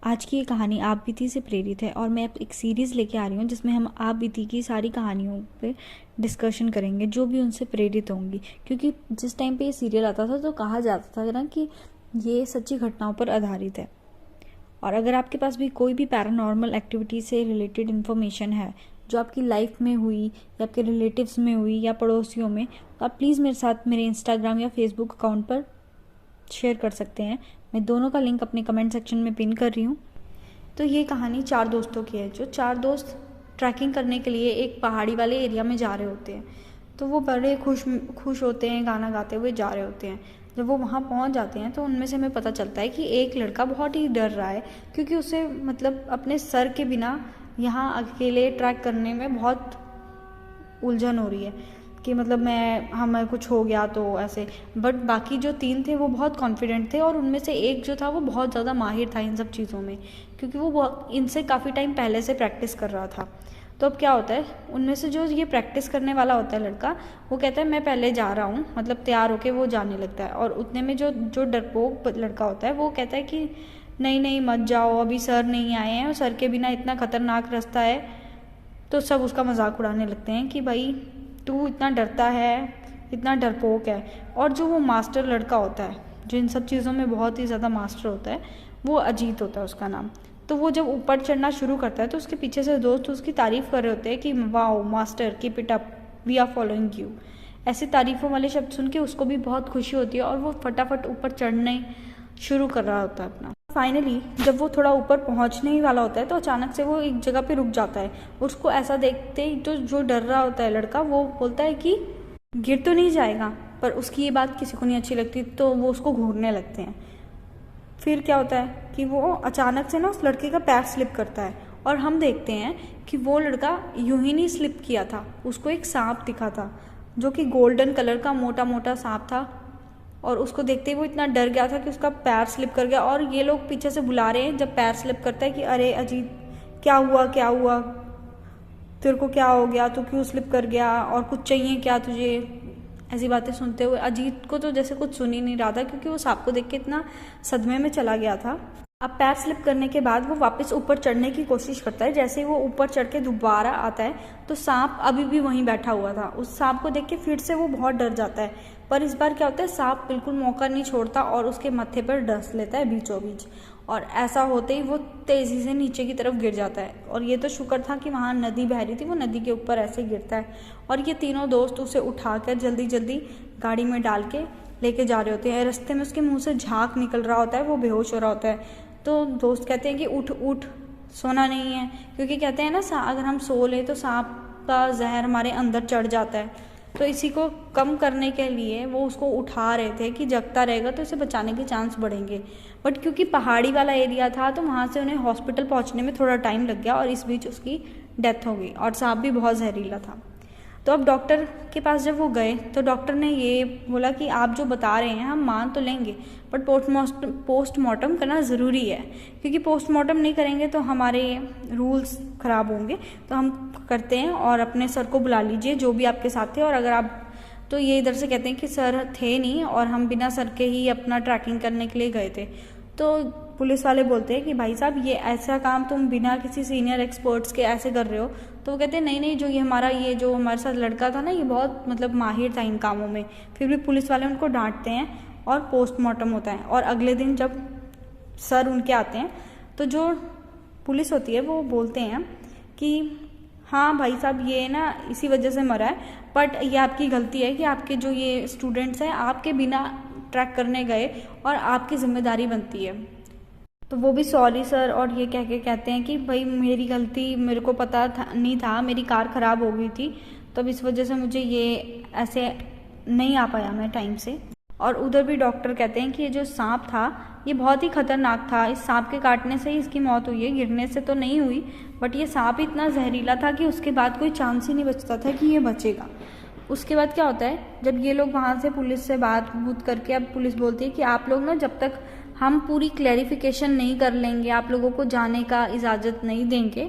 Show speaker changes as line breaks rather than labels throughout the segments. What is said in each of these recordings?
आज की ये कहानी आप बीती से प्रेरित है और मैं अब एक सीरीज़ लेके आ रही हूँ जिसमें हम आप बीती की सारी कहानियों पे डिस्कशन करेंगे जो भी उनसे प्रेरित होंगी। क्योंकि जिस टाइम पे ये सीरियल आता था तो कहा जाता था ना कि ये सच्ची घटनाओं पर आधारित है। और अगर आपके पास भी कोई भी पैरानॉर्मल एक्टिविटी से रिलेटेड इन्फॉर्मेशन है जो आपकी लाइफ में हुई या आपके रिलेटिव्स में हुई या पड़ोसियों में, तो आप प्लीज़ मेरे साथ मेरे इंस्टाग्राम या फेसबुक अकाउंट पर शेयर कर सकते हैं। मैं दोनों का लिंक अपने कमेंट सेक्शन में पिन कर रही हूँ। तो ये कहानी 4 दोस्तों की है। जो 4 दोस्त ट्रैकिंग करने के लिए एक पहाड़ी वाले एरिया में जा रहे होते हैं। तो वो बड़े खुश होते हैं, गाना गाते हुए जा रहे होते हैं। जब वो वहाँ पहुँच जाते हैं तो उनमें से हमें पता चलता है कि एक लड़का बहुत ही डर रहा है, क्योंकि उसे मतलब अपने सर के बिना यहाँ अकेले ट्रैक करने में बहुत उलझन हो रही है कि मतलब हमें कुछ हो गया तो ऐसे। बट बाकी जो 3 थे वो बहुत कॉन्फिडेंट थे और उनमें से एक जो था वो बहुत ज़्यादा माहिर था इन सब चीज़ों में, क्योंकि वो इनसे काफ़ी टाइम पहले से प्रैक्टिस कर रहा था। तो अब क्या होता है, उनमें से जो ये प्रैक्टिस करने वाला होता है लड़का, वो कहता है मैं पहले जा रहा हूँ, मतलब तैयार होके वो जाने लगता है। और उतने में जो जो डरपोक लड़का होता है वो कहता है कि नहीं नहीं मत जाओ, अभी सर नहीं आए हैं और सर के बिना इतना खतरनाक रास्ता है। तो सब उसका मजाक उड़ाने लगते हैं कि भाई तू इतना डरता है, इतना डरपोक है। और जो वो मास्टर लड़का होता है जो इन सब चीज़ों में बहुत ही ज़्यादा मास्टर होता है, वो अजीत होता है उसका नाम। तो वो जब ऊपर चढ़ना शुरू करता है तो उसके पीछे से दोस्त उसकी तारीफ़ कर रहे होते हैं कि wow master, keep it up, we are following you. ऐसे तारीफ़ों वाले शब्द सुन के उसको भी बहुत खुशी होती है और वो फटाफट ऊपर चढ़ने शुरू कर रहा होता है अपना। फाइनली जब वो थोड़ा ऊपर पहुंचने ही वाला होता है तो अचानक से वो एक जगह पे रुक जाता है। उसको ऐसा देखते ही तो जो डर रहा होता है लड़का, वो बोलता है कि गिर तो नहीं जाएगा, पर उसकी ये बात किसी को नहीं अच्छी लगती तो वो उसको घूरने लगते हैं। फिर क्या होता है कि वो अचानक से ना उस लड़के का पैर स्लिप करता है और हम देखते हैं कि वो लड़का यूं ही नहीं स्लिप किया था, उसको एक सांप दिखा था जो कि गोल्डन कलर का मोटा मोटा सांप था। और उसको देखते ही वो इतना डर गया था कि उसका पैर स्लिप कर गया। और ये लोग पीछे से बुला रहे हैं जब पैर स्लिप करता है कि अरे अजीत क्या हुआ, क्या हुआ, तेरे को क्या हो गया, तू क्यों स्लिप कर गया, और कुछ चाहिए क्या तुझे। ऐसी बातें सुनते हुए अजीत को तो जैसे कुछ सुन ही नहीं रहा था, क्योंकि वो सांप को देख के इतना सदमे में चला गया था। अब पैर स्लिप करने के बाद वो वापस ऊपर चढ़ने की कोशिश करता है। जैसे ही वो ऊपर चढ़ के दोबारा आता है तो सांप अभी भी वहीं बैठा हुआ था। उस सांप को देख के फिर से वो बहुत डर जाता है, पर इस बार क्या होता है, सांप बिल्कुल मौका नहीं छोड़ता और उसके माथे पर डस लेता है बीचों बीच। और ऐसा होते ही वो तेजी से नीचे की तरफ गिर जाता है। और ये तो शुक्र था कि वहाँ नदी बह रही थी, वो नदी के ऊपर ऐसे गिरता है। और ये तीनों दोस्त उसे उठाकर जल्दी जल्दी गाड़ी में डाल के लेके जा रहे होते हैं। रास्ते में उसके मुंह से झाग निकल रहा होता है, वो बेहोश हो रहा होता है। तो दोस्त कहते हैं कि उठ उठ, सोना नहीं है, क्योंकि कहते हैं ना अगर हम सो लें तो सांप का जहर हमारे अंदर चढ़ जाता है। तो इसी को कम करने के लिए वो उसको उठा रहे थे कि जगता रहेगा तो इसे बचाने के चांस बढ़ेंगे। बट क्योंकि पहाड़ी वाला एरिया था तो वहाँ से उन्हें हॉस्पिटल पहुँचने में थोड़ा टाइम लग गया और इस बीच उसकी डेथ हो गई। और सांप भी बहुत जहरीला था। तो अब डॉक्टर के पास जब वो गए तो डॉक्टर ने ये बोला कि आप जो बता रहे हैं हम मान तो लेंगे, बट पोस्टमार्टम करना ज़रूरी है, क्योंकि पोस्टमार्टम नहीं करेंगे तो हमारे रूल्स ख़राब होंगे। तो हम करते हैं और अपने सर को बुला लीजिए जो भी आपके साथ थे। और अगर आप, तो ये इधर से कहते हैं कि सर थे नहीं और हम बिना सर के ही अपना ट्रैकिंग करने के लिए गए थे। तो पुलिस वाले बोलते हैं कि भाई साहब ये ऐसा काम तुम बिना किसी सीनियर एक्सपर्ट्स के ऐसे कर रहे हो। तो वो कहते हैं नहीं नहीं, जो ये जो हमारे साथ लड़का था ना, ये बहुत मतलब माहिर था इन कामों में। फिर भी पुलिस वाले उनको डांटते हैं और पोस्टमार्टम होता है। और अगले दिन जब सर उनके आते हैं तो जो पुलिस होती है वो बोलते हैं कि हाँ भाई साहब ये ना इसी वजह से मरा है, बट ये आपकी गलती है कि आपके जो ये स्टूडेंट्स हैं आपके बिना ट्रैक करने गए और आपकी जिम्मेदारी बनती है। तो वो भी सॉरी सर और ये कह के कहते हैं कि भाई मेरी गलती, मेरे को पता था नहीं था, मेरी कार ख़राब हो गई थी तो इस वजह से मुझे ये ऐसे नहीं आ पाया मैं टाइम से। और उधर भी डॉक्टर कहते हैं कि ये जो सांप था ये बहुत ही खतरनाक था, इस सांप के काटने से ही इसकी मौत हुई है, गिरने से तो नहीं हुई। बट ये सांप इतना जहरीला था कि उसके बाद कोई चांस ही नहीं बचता था कि ये बचेगा। उसके बाद क्या होता है, जब ये लोग वहाँ से पुलिस से बात करके, अब पुलिस बोलती है कि आप लोग ना जब तक हम पूरी क्लैरिफिकेशन नहीं कर लेंगे, आप लोगों को जाने का इजाज़त नहीं देंगे,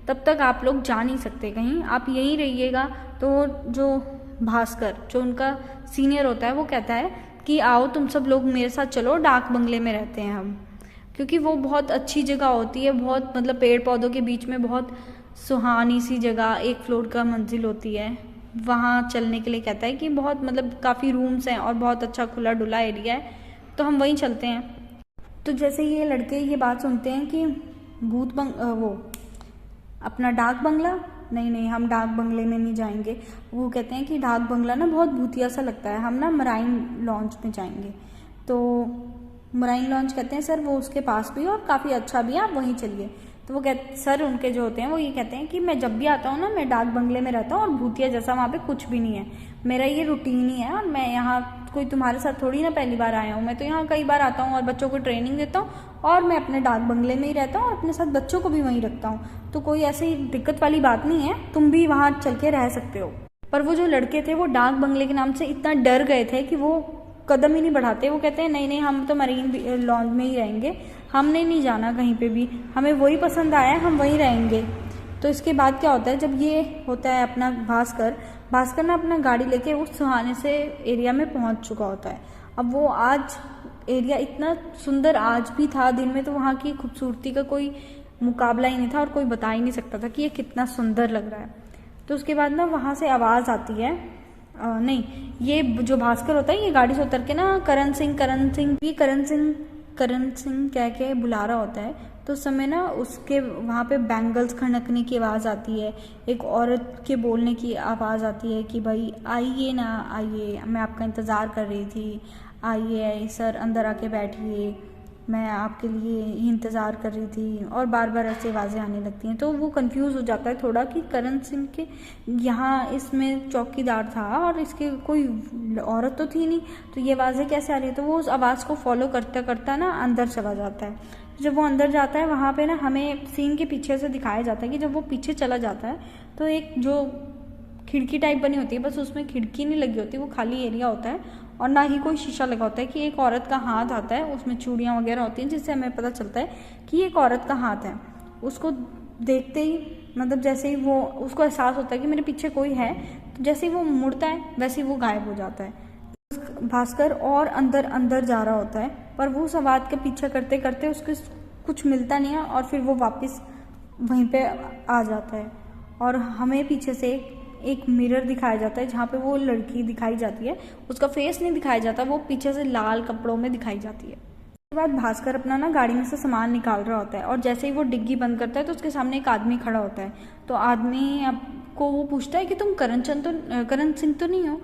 तब तक आप लोग जा नहीं सकते कहीं, आप यहीं रहिएगा। तो जो भास्कर जो उनका सीनियर होता है वो कहता है कि आओ तुम सब लोग मेरे साथ चलो, डाक बंगले में रहते हैं हम। क्योंकि वो बहुत अच्छी जगह होती है, बहुत मतलब पेड़ पौधों के बीच में बहुत सुहानी सी जगह, 1 फ्लोर का मंजिल होती है। वहाँ चलने के लिए कहता है कि बहुत मतलब काफ़ी रूम्स हैं और बहुत अच्छा खुला डुला एरिया है, तो हम वहीं चलते हैं। तो जैसे ये लड़के ये बात सुनते हैं कि वो अपना डाक बंगला, नहीं नहीं हम डाक बंगले में नहीं जाएंगे। वो कहते हैं कि डाक बंगला ना बहुत भूतिया सा लगता है, हम ना मराइन लॉन्च में जाएंगे। तो मराइन लॉन्च कहते हैं सर वो उसके पास भी है और काफ़ी अच्छा भी है, आप वहीं चलिए। तो वो सर उनके जो होते हैं वो ये कहते हैं कि मैं जब भी आता हूँ ना, मैं डाक बंगले में रहता हूँ और भूतिया जैसा वहाँ पे कुछ भी नहीं है, मेरा ये रूटीन ही है और मैं यहाँ कोई तुम्हारे साथ थोड़ी ना पहली बार आया हूँ, मैं तो यहाँ कई बार आता हूँ और बच्चों को ट्रेनिंग देता हूँ और मैं अपने डाक बंगले में ही रहता हूँ और अपने साथ बच्चों को भी वहीं रखता हूँ, तो कोई ऐसी दिक्कत वाली बात नहीं है, तुम भी वहाँ चल के रह सकते हो। पर वो जो लड़के थे वो डाक बंगले के नाम से इतना डर गए थे कि वो कदम ही नहीं बढ़ाते। वो कहते हैं नहीं नहीं हम तो मरीन लॉन्च में ही रहेंगे, हमने नहीं जाना कहीं पे भी, हमें वही पसंद आया है, हम वहीं रहेंगे। तो इसके बाद क्या होता है, जब ये होता है अपना भास्कर ना अपना गाड़ी लेके उस सुहाने से एरिया में पहुंच चुका होता है। अब वो आज एरिया इतना सुंदर आज भी था, दिन में तो वहाँ की खूबसूरती का कोई मुकाबला ही नहीं था और कोई बता ही नहीं सकता था कि ये कितना सुंदर लग रहा है। तो उसके बाद ना वहाँ से आवाज़ आती है, नहीं ये जो भास्कर होता है ये गाड़ी से उतर के ना करण सिंह कह के बुला रहा होता है। तो उस समय ना उसके वहाँ पे बैंगल्स खड़कने की आवाज़ आती है, एक औरत के बोलने की आवाज़ आती है कि भाई आइए ना आइए, मैं आपका इंतज़ार कर रही थी, आइए सर अंदर आके बैठिए, मैं आपके लिए ही इंतज़ार कर रही थी, और बार बार ऐसी आवाज़ें आने लगती हैं। तो वो कंफ्यूज हो जाता है थोड़ा कि करण सिंह के यहाँ इसमें चौकीदार था और इसके कोई औरत तो थी नहीं, तो ये आवाज़ें कैसे आ रही है। तो वो उस आवाज़ को फॉलो करता करता ना अंदर चला जाता है। जब वो अंदर जाता है वहाँ पे ना हमें सीन के पीछे से दिखाया जाता है कि जब वो पीछे चला जाता है तो एक जो खिड़की टाइप बनी होती है, बस उसमें खिड़की नहीं लगी होती, वो खाली एरिया होता है और ना ही कोई शीशा लगा होता है, कि एक औरत का हाथ आता है, उसमें चूड़ियाँ वगैरह होती हैं जिससे हमें पता चलता है कि एक औरत का हाथ है। उसको देखते ही मतलब जैसे ही वो उसको एहसास होता है कि मेरे पीछे कोई है, तो जैसे ही वो मुड़ता है वैसे ही वो गायब हो जाता है। भास्कर और अंदर अंदर जा रहा होता है पर वो उस आवाज़ का पीछा करते करते उसको कुछ मिलता नहीं है और फिर वो वापस वहीं पे आ जाता है और हमें पीछे से एक मिरर दिखाया जाता है जहाँ पे वो लड़की दिखाई जाती है, उसका फेस नहीं दिखाया जाता, वो पीछे से लाल कपड़ों में दिखाई जाती है। उसके बाद भास्कर अपना ना गाड़ी में से सामान निकाल रहा होता है और जैसे ही वो डिग्गी बंद करता है तो उसके सामने एक आदमी खड़ा होता है। तो आदमी आपको वो पूछता है कि तुम करण सिंह तो नहीं हो।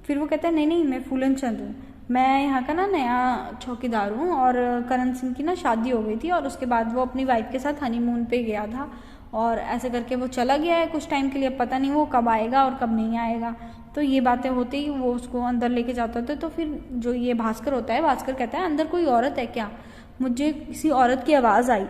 फिर वो कहता है नहीं नहीं मैं फूलन चंद हूँ, मैं यहाँ का ना नया चौकीदार हूँ और करण सिंह की ना शादी हो गई थी और उसके बाद वो अपनी वाइफ के साथ हनीमून पे गया था और ऐसे करके वो चला गया है कुछ टाइम के लिए, पता नहीं वो कब आएगा और कब नहीं आएगा। तो ये बातें होती ही वो उसको अंदर लेके जाता होता है। तो फिर जो ये भास्कर होता है, भास्कर कहता है अंदर कोई औरत है क्या, मुझे किसी औरत की आवाज़ आई।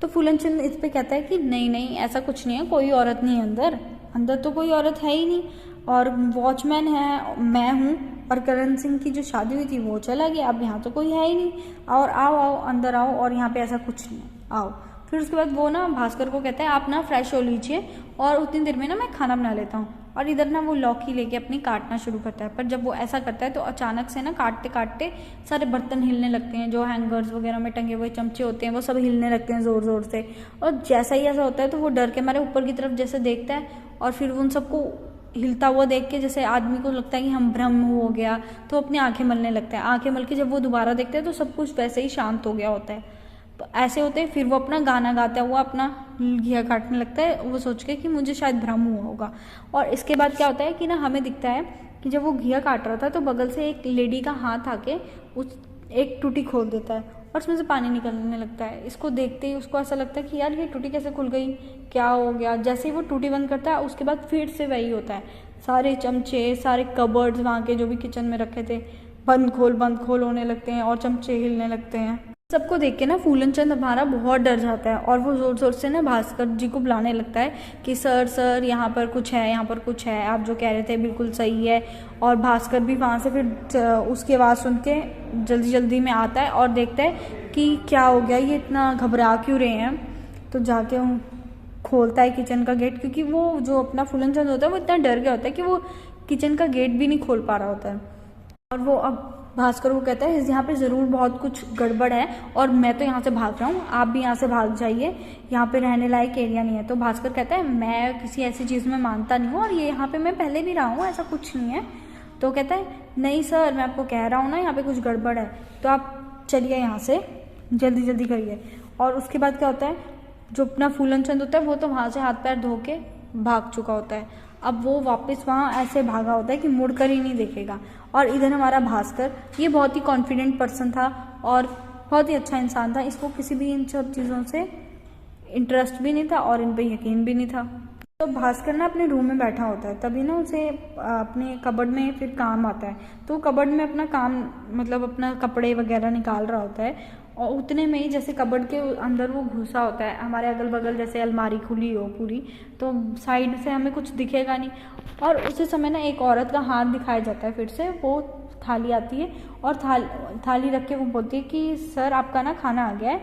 तो फूलन चंद इस पे कहता है कि नहीं नहीं ऐसा कुछ नहीं है, कोई औरत नहीं है अंदर, अंदर तो कोई औरत है ही नहीं और वॉचमैन है, मैं हूँ और करण सिंह की जो शादी हुई थी वो चला गया, अब यहाँ तो कोई है ही नहीं, और आओ आओ अंदर आओ और यहाँ पे ऐसा कुछ नहीं है, आओ। फिर उसके बाद वो ना भास्कर को कहता है आप ना फ्रेश हो लीजिए और उतनी देर में ना मैं खाना बना लेता हूँ, और इधर ना वो लौकी लेके अपनी काटना शुरू करता है। पर जब वो ऐसा करता है तो अचानक से ना काटते काटते सारे बर्तन हिलने लगते हैं, जो हैंगर्स वगैरह में टंगे हुए चमचे होते हैं वो सब हिलने लगते हैं ज़ोर ज़ोर से, और जैसा ही ऐसा होता है तो वो डर के मारे ऊपर की तरफ जैसे देखता है और फिर उन सबको हिलता हुआ देख के जैसे आदमी को लगता है कि हम भ्रम हो गया, तो अपनी आंखें मलने लगता है। आंखें मल के जब वो दोबारा देखते हैं तो सब कुछ वैसे ही शांत हो गया होता है। तो ऐसे होते फिर वो अपना गाना गाता हुआ अपना घिया काटने लगता है, वो सोच के कि मुझे शायद भ्रम हुआ होगा। और इसके बाद क्या होता है कि ना हमें दिखता है कि जब वो घिया काट रहा था तो बगल से एक लेडी का हाथ आके उस एक टूटी खोल देता है और उसमें से पानी निकलने लगता है। इसको देखते ही उसको ऐसा लगता है कि यार ये टूटी कैसे खुल गई, क्या हो गया। जैसे ही वो टूटी बंद करता है उसके बाद फिर से वही होता है, सारे चमचे सारे कबर्ड्स वहाँ के जो भी किचन में रखे थे बंद खोल होने लगते हैं और चमचे हिलने लगते हैं। सबको देख के ना फूलन चंद हमारा बहुत डर जाता है और वो ज़ोर ज़ोर से ना भास्कर जी को बुलाने लगता है कि सर सर यहाँ पर कुछ है, यहाँ पर कुछ है, आप जो कह रहे थे बिल्कुल सही है। और भास्कर भी वहाँ से फिर उसकी आवाज़ सुन के जल्दी जल्दी में आता है और देखता है कि क्या हो गया, ये इतना घबरा क्यों रहे हैं। तो जाके खोलता है किचन का गेट, क्योंकि वो जो अपना फूलन चंद होता है वो इतना डर गया होता है कि वो किचन का गेट भी नहीं खोल पा रहा होता है। और वो अब भास्कर को कहता है यहाँ पे ज़रूर बहुत कुछ गड़बड़ है और मैं तो यहाँ से भाग रहा हूँ, आप भी यहाँ से भाग जाइए, यहाँ पे रहने लायक एरिया नहीं है। तो भास्कर कहता है मैं किसी ऐसी चीज़ में मानता नहीं हूँ और ये यहाँ पे मैं पहले भी रहा हूँ, ऐसा कुछ नहीं है। तो कहता है नहीं सर, मैं आपको कह रहा हूँ ना यहाँ पे कुछ गड़बड़ है, तो आप चलिए यहाँ से, जल्दी जल्दी करिए। और उसके बाद क्या होता है, जो अपना फूलन चंद होता है वो तो वहाँ से हाथ पैर धो के भाग चुका होता है। अब वो वापस वहाँ ऐसे भागा होता है कि मुड़ कर ही नहीं देखेगा। और इधर हमारा भास्कर, ये बहुत ही कॉन्फिडेंट पर्सन था और बहुत ही अच्छा इंसान था, इसको किसी भी इन सब चीज़ों से इंटरेस्ट भी नहीं था और इन पर यकीन भी नहीं था। तो भास्कर ना अपने रूम में बैठा होता है, तभी ना उसे अपने कबर्ड में फिर काम आता है। तो कबर्ड में अपना काम मतलब अपना कपड़े वगैरह निकाल रहा होता है और उतने में ही जैसे कबर्ड के अंदर वो घुसा होता है, हमारे अगल बगल जैसे अलमारी खुली हो पूरी, तो साइड से हमें कुछ दिखेगा नहीं। और उसी समय ना एक औरत का हाथ दिखाया जाता है, फिर से वो थाली आती है और थाली रख के वो बोलती है कि सर आपका ना खाना आ गया है।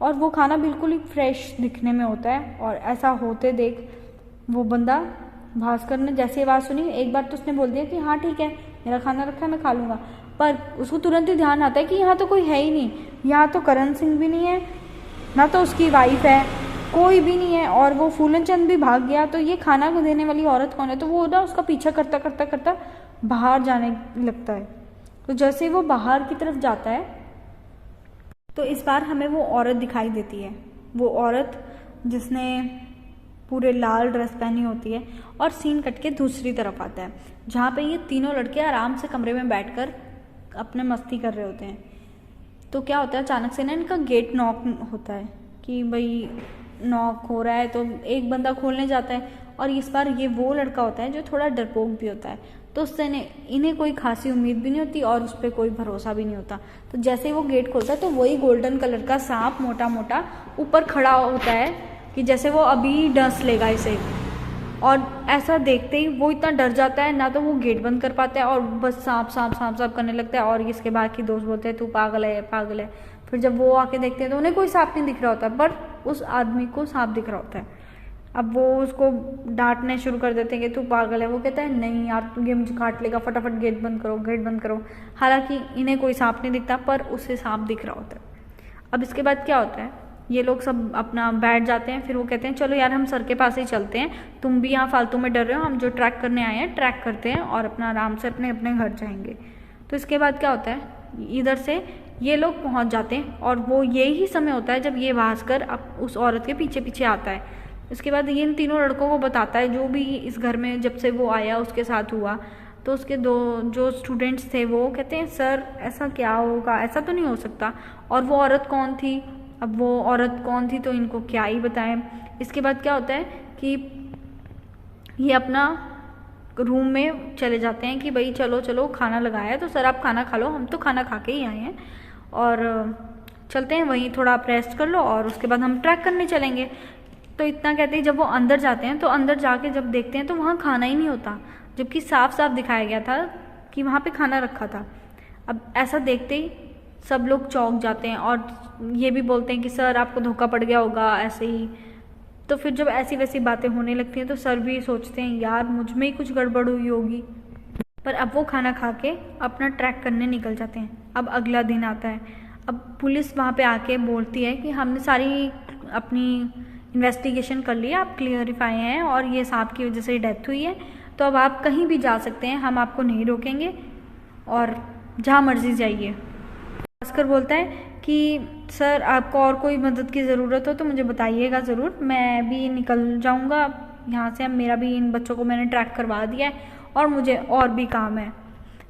और वो खाना बिल्कुल ही फ्रेश दिखने में होता है। और ऐसा होते देख वो बंदा, भास्कर ने जैसे आवाज़ सुनी, एक बार तो उसने बोल दिया कि हाँ ठीक है, मेरा खाना रखा है, मैं खा लूँगा। पर उसको तुरंत ही ध्यान आता है कि यहाँ तो कोई है ही नहीं, यहाँ तो करण सिंह भी नहीं है, ना तो उसकी वाइफ है, कोई भी नहीं है, और वो फूलन चंद भी भाग गया। तो ये खाना देने वाली औरत कौन है? तो वो ना उसका पीछा करता करता करता बाहर जाने लगता है। तो जैसे ही वो बाहर की तरफ जाता है तो इस बार हमें वो औरत दिखाई देती है, वो औरत जिसने पूरे लाल ड्रेस पहनी होती है। और सीन कट के दूसरी तरफ आता है जहाँ पे ये तीनों लड़के आराम से कमरे में बैठकर अपने मस्ती कर रहे होते हैं। तो क्या होता है, अचानक से ना इनका गेट नॉक होता है कि भाई नॉक हो रहा है। तो एक बंदा खोलने जाता है और इस बार ये वो लड़का होता है जो थोड़ा डरपोक भी होता है। तो उससे इन्हें कोई खासी उम्मीद भी नहीं होती और उस पर कोई भरोसा भी नहीं होता। तो जैसे ही वो गेट खोलता है तो वही गोल्डन कलर का सांप मोटा मोटा ऊपर खड़ा होता है कि जैसे वो अभी डस लेगा इसे। और ऐसा देखते ही वो इतना डर जाता है, ना तो वो गेट बंद कर पाता है और बस सांप सांप सांप सांप करने लगता है। और इसके बाकी दोस्त बोलते हैं तू पागल है पागल है। फिर जब वो आके देखते हैं तो उन्हें कोई सांप नहीं दिख रहा होता, पर उस आदमी को सांप दिख रहा होता है। अब वो उसको डांटने शुरू कर देते हैं कि तू पागल है। वो कहता है नहीं यार, तू ये मुझे काट लेगा, फटाफट गेट बंद करो, गेट बंद करो। हालांकि इन्हें कोई सांप नहीं दिखता, पर उसे सांप दिख रहा होता है। अब इसके बाद क्या होता है, ये लोग सब अपना बैठ जाते हैं। फिर वो कहते हैं चलो यार हम सर के पास ही चलते हैं, तुम भी यहाँ फालतू में डर रहे हो, हम जो ट्रैक करने आए हैं ट्रैक करते हैं और अपना आराम से अपने अपने घर जाएंगे। तो इसके बाद क्या होता है, इधर से ये लोग पहुँच जाते हैं और वो यही समय होता है जब ये भास्कर अब उस औरत के पीछे पीछे आता है। इसके बाद ये इन तीनों लड़कों को बताता है जो भी इस घर में जब से वो आया उसके साथ हुआ। तो उसके दो जो स्टूडेंट्स थे वो कहते हैं सर ऐसा क्या होगा, ऐसा तो नहीं हो सकता। और वो औरत कौन थी, अब वो औरत कौन थी तो इनको क्या ही बताएं। इसके बाद क्या होता है कि ये अपना रूम में चले जाते हैं कि भाई चलो चलो खाना लगाया है तो सर आप खाना खा लो, हम तो खाना खा के ही आए हैं और चलते हैं वहीं थोड़ा आप रेस्ट कर लो और उसके बाद हम ट्रैक करने चलेंगे। तो इतना कहते ही जब वो अंदर जाते हैं तो अंदर जाके जब देखते हैं तो वहाँ खाना ही नहीं होता, जबकि साफ साफ दिखाया गया था कि वहाँ पे खाना रखा था। अब ऐसा देखते ही सब लोग चौंक जाते हैं और ये भी बोलते हैं कि सर आपको धोखा पड़ गया होगा ऐसे ही। तो फिर जब ऐसी वैसी बातें होने लगती हैं तो सर भी सोचते हैं यार मुझ में ही कुछ गड़बड़ हुई होगी। पर अब वो खाना खा के अपना ट्रैक करने निकल जाते हैं। अब अगला दिन आता है, अब पुलिस वहाँ पे आके बोलती है कि हमने सारी अपनी इन्वेस्टिगेशन कर लिया, आप क्लियरिफाई हैं और ये सांप की वजह से डेथ हुई है, तो अब आप कहीं भी जा सकते हैं, हम आपको नहीं रोकेंगे और जहाँ मर्जी जाइए। भास्कर बोलता है कि सर आपको और कोई मदद की ज़रूरत हो तो मुझे बताइएगा ज़रूर, मैं भी निकल जाऊँगा यहाँ से। अब मेरा भी इन बच्चों को मैंने ट्रैक करवा दिया है और मुझे और भी काम है।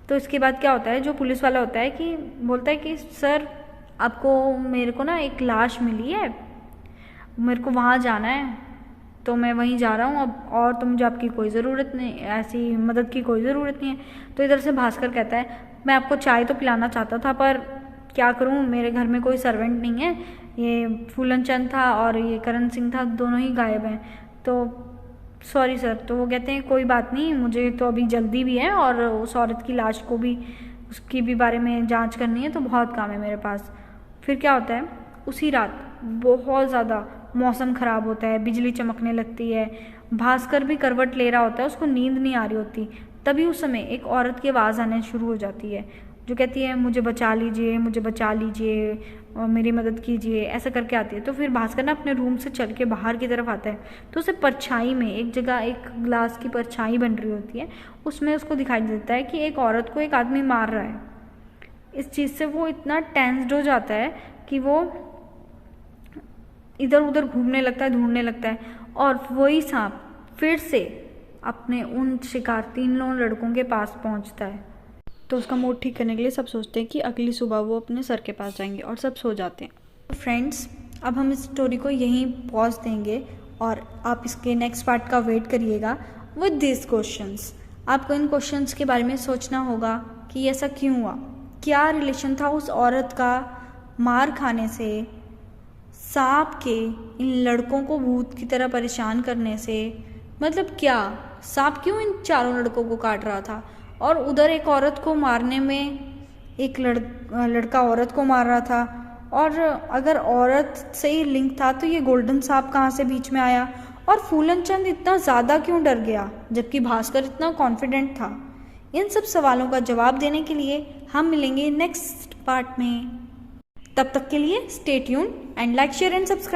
तो इसके बाद क्या होता है, जो पुलिस वाला होता है कि बोलता है कि सर आपको मेरे को ना एक लाश मिली है, मेरे को वहाँ जाना है तो मैं वहीं जा रहा हूँ अब, और तो मुझे आपकी कोई ज़रूरत नहीं, ऐसी मदद की कोई ज़रूरत नहीं है। तो इधर से भास्कर कहता है मैं आपको चाय तो पिलाना चाहता था पर क्या करूँ, मेरे घर में कोई सर्वेंट नहीं है, ये फूलन चंद था और ये करण सिंह था, दोनों ही गायब हैं, तो सॉरी सर। तो वो कहते हैं कोई बात नहीं, मुझे तो अभी जल्दी भी है और उस औरत की लाश को भी, उसकी भी बारे में जांच करनी है, तो बहुत काम है मेरे पास। फिर क्या होता है, उसी रात बहुत ज़्यादा मौसम ख़राब होता है, बिजली चमकने लगती है, भास्कर भी करवट ले रहा होता है, उसको नींद नहीं आ रही होती। तभी उस समय एक औरत की आवाज़ आने शुरू हो जाती है। जो कहती है मुझे बचा लीजिए, मुझे बचा लीजिए और मेरी मदद कीजिए, ऐसा करके आती है। तो फिर भास्कर ना अपने रूम से चल के बाहर की तरफ आता है, तो उसे परछाई में एक जगह एक ग्लास की परछाई बन रही होती है, उसमें उसको दिखाई देता है कि एक औरत को एक आदमी मार रहा है। इस चीज़ से वो इतना टेंस्ड हो जाता है कि वो इधर उधर घूमने लगता है, ढूंढने लगता है, और वही सांप फिर से अपने उन शिकार 3 लड़कों के पास पहुंचता है। तो उसका मूड ठीक करने के लिए सब सोचते हैं कि अगली सुबह वो अपने सर के पास जाएंगे, और सब सो जाते हैं। तो फ्रेंड्स, अब हम इस स्टोरी को यहीं पॉज देंगे और आप इसके नेक्स्ट पार्ट का वेट करिएगा विद दिस क्वेश्चंस। आपको इन क्वेश्चंस के बारे में सोचना होगा कि ऐसा क्यों हुआ, क्या रिलेशन था उस औरत का मार खाने से, सांप के इन लड़कों को भूत की तरह परेशान करने से, मतलब क्या सांप क्यों इन 4 लड़कों को काट रहा था, और उधर एक औरत को मारने में एक लड़का औरत को मार रहा था, और अगर औरत से ही लिंक था तो ये गोल्डन सांप कहाँ से बीच में आया, और फूलन चंद इतना ज़्यादा क्यों डर गया जबकि भास्कर इतना कॉन्फिडेंट था। इन सब सवालों का जवाब देने के लिए हम मिलेंगे नेक्स्ट पार्ट में। तब तक के लिए stay tuned and like share and subscribe.